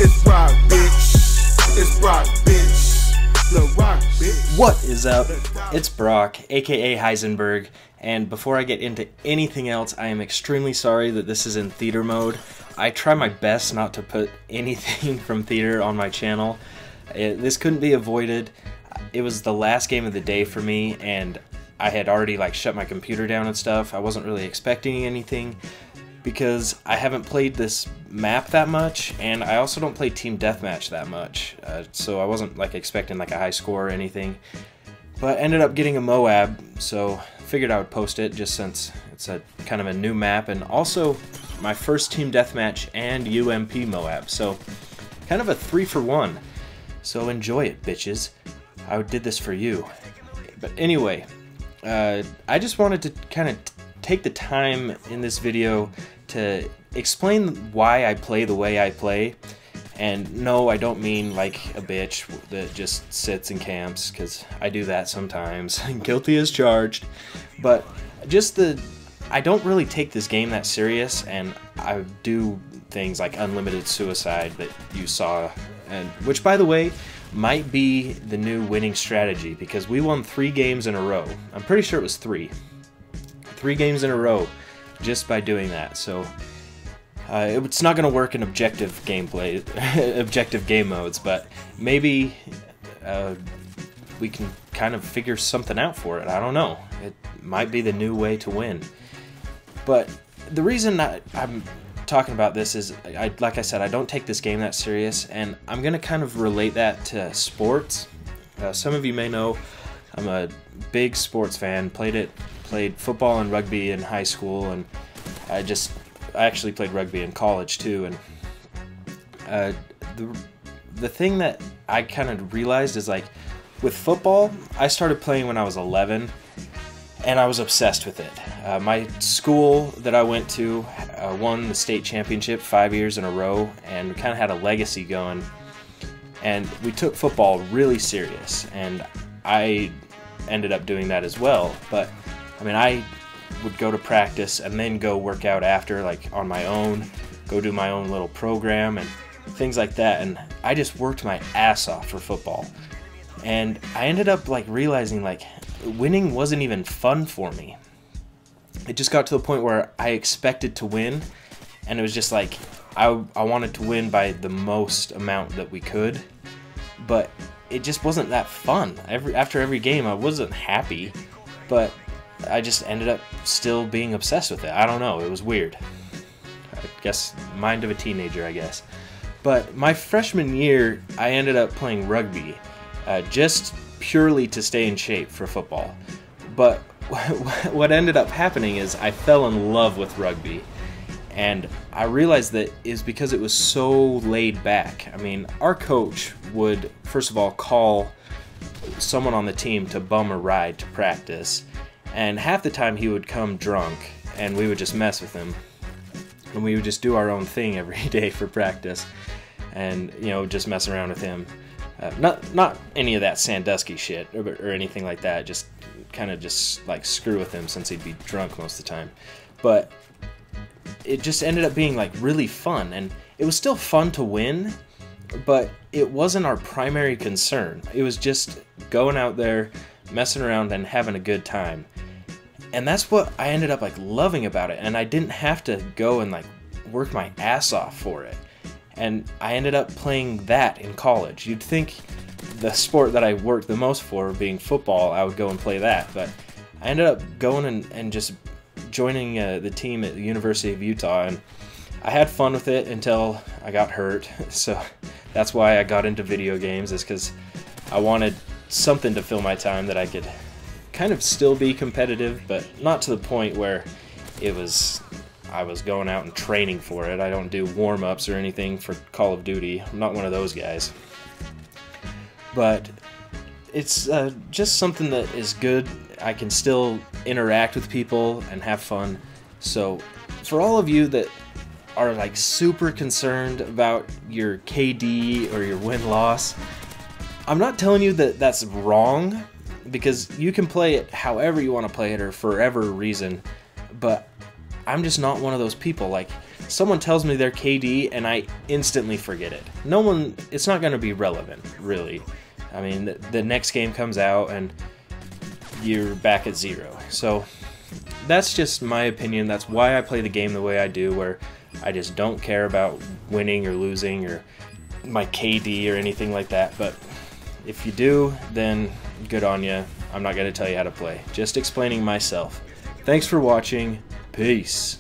It's rock, bitch. It's rock, bitch. Lil Rock, bitch. What is up? It's Brock, aka Heisenberg, and before I get into anything else, I am extremely sorry that this is in theater mode. I try my best not to put anything from theater on my channel. This couldn't be avoided. It was the last game of the day for me, and I had already shut my computer down and stuff. I wasn't really expecting anything because I haven't played this map that much, and I also don't play team deathmatch that much, so I wasn't expecting a high score or anything. But ended up getting a Moab, so figured I would post it just since it's a kind of a new map, and also my first team deathmatch and UMP Moab, so kind of a 3-for-1. So enjoy it, bitches. I did this for you. But anyway, I just wanted to kind of take the time in this video to explain why I play the way I play. And no, I don't mean like a bitch that just sits and camps, because I do that sometimes. Guilty as charged. But just I don't really take this game that serious, and I do things like unlimited suicide that you saw, and which, by the way, might be the new winning strategy, because we won 3 games in a row. I'm pretty sure it was 3 games in a row just by doing that. So it's not going to work in objective gameplay, objective game modes, but maybe we can kind of figure something out for it. I don't know. It might be the new way to win. But the reason I'm talking about this is, like I said, I don't take this game that serious, and I'm going to kind of relate that to sports. Some of you may know I'm a big sports fan. Played football and rugby in high school, and I actually played rugby in college too. And the thing that I kind of realized is, with football, I started playing when I was 11, and I was obsessed with it. My school that I went to won the state championship 5 years in a row, and kind of had a legacy going. And we took football really serious, and I ended up doing that as well. But I mean, I would go to practice and then go work out after, on my own, go do my own little program and things like that. And I just worked my ass off for football. And I ended up realizing winning wasn't even fun for me. It just got to the point where I expected to win, and it was just I wanted to win by the most amount that we could, but it just wasn't that fun. After every game, I wasn't happy, but I just ended up still being obsessed with it. I don't know, it was weird. I guess mind of a teenager, I guess. But my freshman year, I ended up playing rugby, just purely to stay in shape for football. But what ended up happening is I fell in love with rugby, and I realized that is because it was so laid back. I mean, our coach would, first of all, call someone on the team to bum a ride to practice, and half the time he would come drunk, and we would just mess with him, and we would just do our own thing every day for practice, and just mess around with him. Not any of that Sandusky shit or anything like that. Just kind of screw with him, since he'd be drunk most of the time. But it just ended up being really fun, and it was still fun to win, but it wasn't our primary concern. It was just going out there, messing around, and having a good time. And that's what I ended up loving about it, and I didn't have to go and work my ass off for it. And I ended up playing that in college. You'd think the sport that I worked the most for, being football, I would go and play that, but I ended up going and just joining the team at the University of Utah, and I had fun with it until I got hurt. So that's why I got into video games, is because I wanted something to fill my time that I could kind of still be competitive, but not to the point where I was going out and training for it. I don't do warm-ups or anything for Call of Duty. I'm not one of those guys. But it's just something that is good. I can still interact with people and have fun. So for all of you that are super concerned about your KD or your win-loss, I'm not telling you that that's wrong, because you can play it however you want to play it, or for whatever reason, but I'm just not one of those people. someone tells me their KD and I instantly forget it. It's not going to be relevant, really. I mean, the next game comes out and you're back at 0. So that's just my opinion. That's why I play the game the way I do, where I just don't care about winning or losing or my KD or anything like that. But if you do, then good on you. I'm not going to tell you how to play. Just explaining myself. Thanks for watching. Peace.